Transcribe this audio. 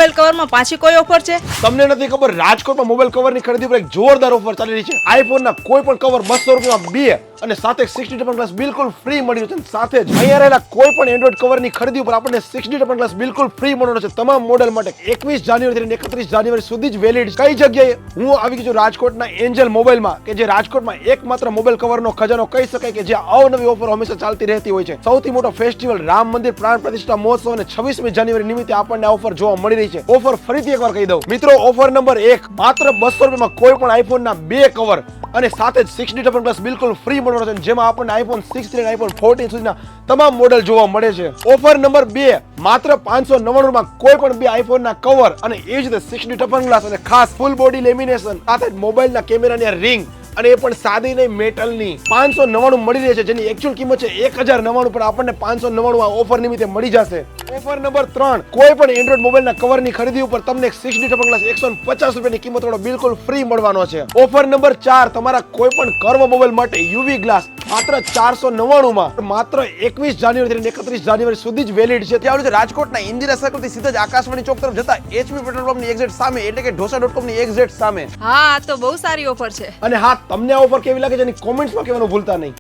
Mobile કવરમાં પાછી કોઈ offer છે? તમને નથી ખબર, રાજકોટમાં મોબાઈલ કવરની ખરીદી પર એક જોરદાર ઓફર ચાલી રહી છે. આઈફોનના કોઈ પણ કવર 200 રૂપિયામાં 2 અને સાથે 60 ગ્લાસ બિલકુલ ફ્રી મળી રહ્યું છે. સાથે જ અહીંયા રહેલા કોઈ પણ એન્ડ્રોઈડ કવરની ખરીદી ઉપર આપણને 60 ગ્લાસ બિલકુલ ફ્રી મળવાનો છે. તમામ મોડેલ માટે 21 જાન્યુઆરીથી 31 જાન્યુઆરી સુધી જ વેલિડ. કઈ જગ્યાએ? હું આવી ગયો છું રાજકોટના એન્જલ મોબાઈલમાં, કે જે રાજકોટમાં એકમાત્ર મોબાઈલ કવરનો ખજાનો કહી શકાય, કે જ્યાં અવનવી ઓફર હંમેશા ચાલતી રહેતી હોય છે. સૌથી મોટો ફેસ્ટિવલ રામ મંદિર પ્રાણ પ્રતિષ્ઠા મહોત્સવ અને 26મી જાન્યુઆરી નિમિત્તે આપણને આ ઓફર જોવા મળી રહી છે. ઓફર ફરીથી એકવાર કહી દઉં મિત્રો, ઓફર નંબર 1, માત્ર 200 રૂપિયામાં કોઈ પણ આઈફોનના 2 કવર અને સાથે જ 60 ગ્લાસ બિલકુલ ફ્રી મળવાનો છે, જેમાં આપણને આઈફોન 6 અને આઈફોન 14 સુધીના તમામ મોડેલ જોવા મળે છે. ઓફર નંબર 2, માત્ર 599 માં કોઈ પણ 2 આઈફોનના કવર અને એ જ રીતે 60 ગ્લાસ અને ખાસ ફૂલ બોડી લેમિનેશન સાથે જ મોબાઈલના કેમેરાની રિંગ અને એ પણ સાદી નહીં મેટલની 599 મળી રહે છે, જેની એકચ્યુઅલ કિંમત છે 1099, પણ આપણને 599 આ ઓફર નિમિત્તે મળી જશે. ઓફર નંબર 3, કોઈ પણ એન્ડ્રોઈડ મોબાઈલના કવરની ખરીદી ઉપર તમને 60 ગ્લાસ 150 રૂપિયાની કિંમત વાળો બિલકુલ ફ્રી મળવાનો છે. ઓફર નંબર 4, તમારા કોઈ પણ કર્વ મોબાઈલ માટે યુવી ગ્લાસ માત્ર 499 માં, માત્ર 21 જાન્યુઆરીથી 31 જાન્યુઆરી સુધી જ વેલિડ છે. ત્યાં છે રાજકોટના ઇન્દિરા સર્કલથી સીધા જ આકાશવાણી ચોક તરફ જતા HP પેટ્રોલ પંપની એક્ઝેક્ટ સામે, એટલે કે ઢોસા.com ની એક્ઝેક્ટ સામે. હા, આ તો બહુ સારી ઓફર છે. અને હા, તમને આ ઓફર કેવી લાગે છે એની કોમેન્ટ્સમાં કહેવાનું ભૂલતા નહીં.